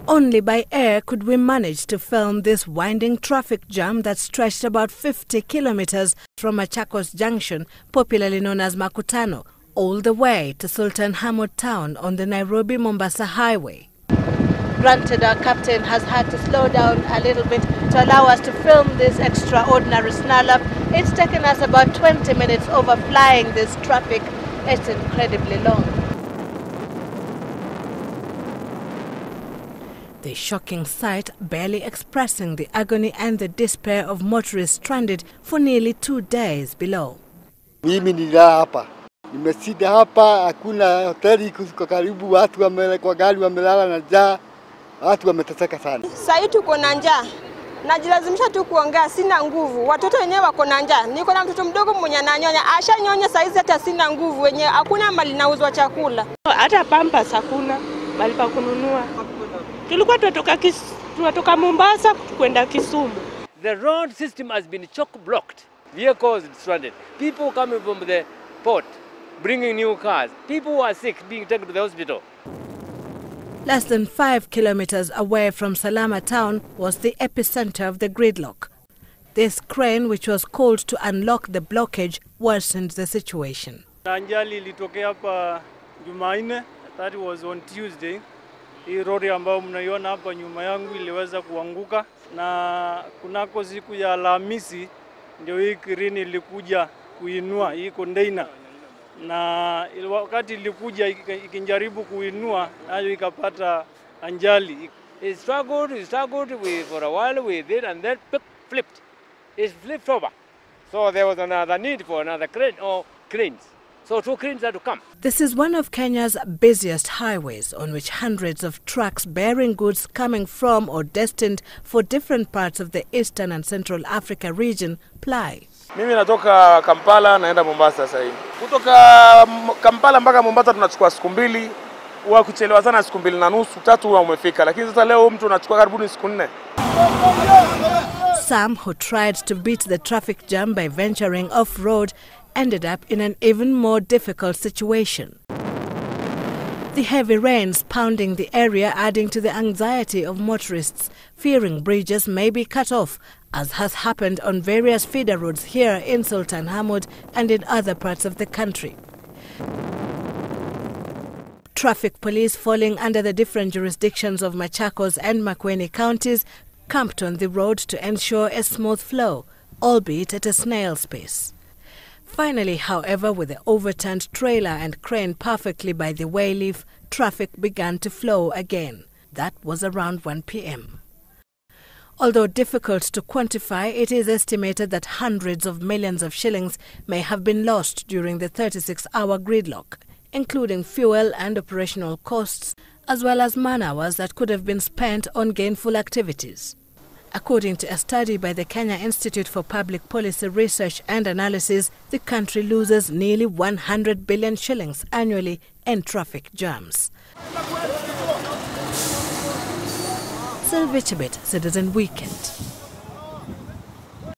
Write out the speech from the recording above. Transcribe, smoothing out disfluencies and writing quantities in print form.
Only by air could we manage to film this winding traffic jam that stretched about 50 kilometers from Machakos Junction, popularly known as Makutano, all the way to Sultan Hamoud town on the Nairobi-Mombasa highway. Granted, our captain has had to slow down a little bit to allow us to film this extraordinary snarl-up. It's taken us about 20 minutes over flying this traffic. It's incredibly long. The shocking sight barely expressing the agony and the despair of motorists stranded for nearly 2 days below. Mimi nila hapa. Nimesida hapa, hakuna hoteli kuko karibu, watu kwa gari wamelala na njaa, watu wameteseka sana. Sasa tuko na njaa. Najilazimisha tu kuongea, sina nguvu. Watoto wenyewe wako na njaa. Niko na mtoto mdogo mwenye ananyonya, ashanyonya saizi hata sina nguvu, wenyewe hakuna mali nauzwa chakula. Hata pampas hakuna, mali pa kununua. Tulikuwa tunatoka Mombasa kwenda Kisumu. The road system has been chock-blocked. Vehicles stranded. People coming from the port, bringing new cars. People who are sick being taken to the hospital. Less than 5 kilometers away from Salama town was the epicenter of the gridlock. This crane, which was called to unlock the blockage, worsened the situation. Ajali ilitokea hapa Jumanne, that was on Tuesday. Hii lori ambayo mnaiona hapa nyuma yangu iliweza kuanguka, na kunako siku ya Alhamisi ndio hii crane ilikuja kuinua hii container, na wakati ilikuja ikijaribu kuinua nayo ikapata ajali. It struggled for a while with it, and then flipped. It flipped over. So there was another need for another crane or cranes. So 2 cranes had to come. This is one of Kenya's busiest highways, on which hundreds of trucks bearing goods coming from or destined for different parts of the Eastern and Central Africa region ply. Mimi natoka Kampala naenda Mombasa sasa hivi. Kutoka Kampala mpaka Mombasa tunachukua siku 2. Huwa kuchelewa sana siku 2.5, 3 huwa umefika. Lakini sasa leo mtu anachukua karibu siku 4. Some who tried to beat the traffic jam by venturing off-road ended up in an even more difficult situation. The heavy rains pounding the area adding to the anxiety of motorists, fearing bridges may be cut off, as has happened on various feeder roads here in Sultan Hamoud and in other parts of the country. Traffic police falling under the different jurisdictions of Machakos and Makueni counties camped on the road to ensure a smooth flow, albeit at a snail's pace. Finally, however, with the overturned trailer and crane perfectly by the wayleaf, traffic began to flow again. That was around 1 p.m. Although difficult to quantify, it is estimated that hundreds of millions of shillings may have been lost during the 36-hour gridlock, including fuel and operational costs, as well as man-hours that could have been spent on gainful activities. According to a study by the Kenya Institute for Public Policy Research and Analysis, the country loses nearly 100 billion shillings annually in traffic jams. Sylvia Chebet, Citizen Weekend.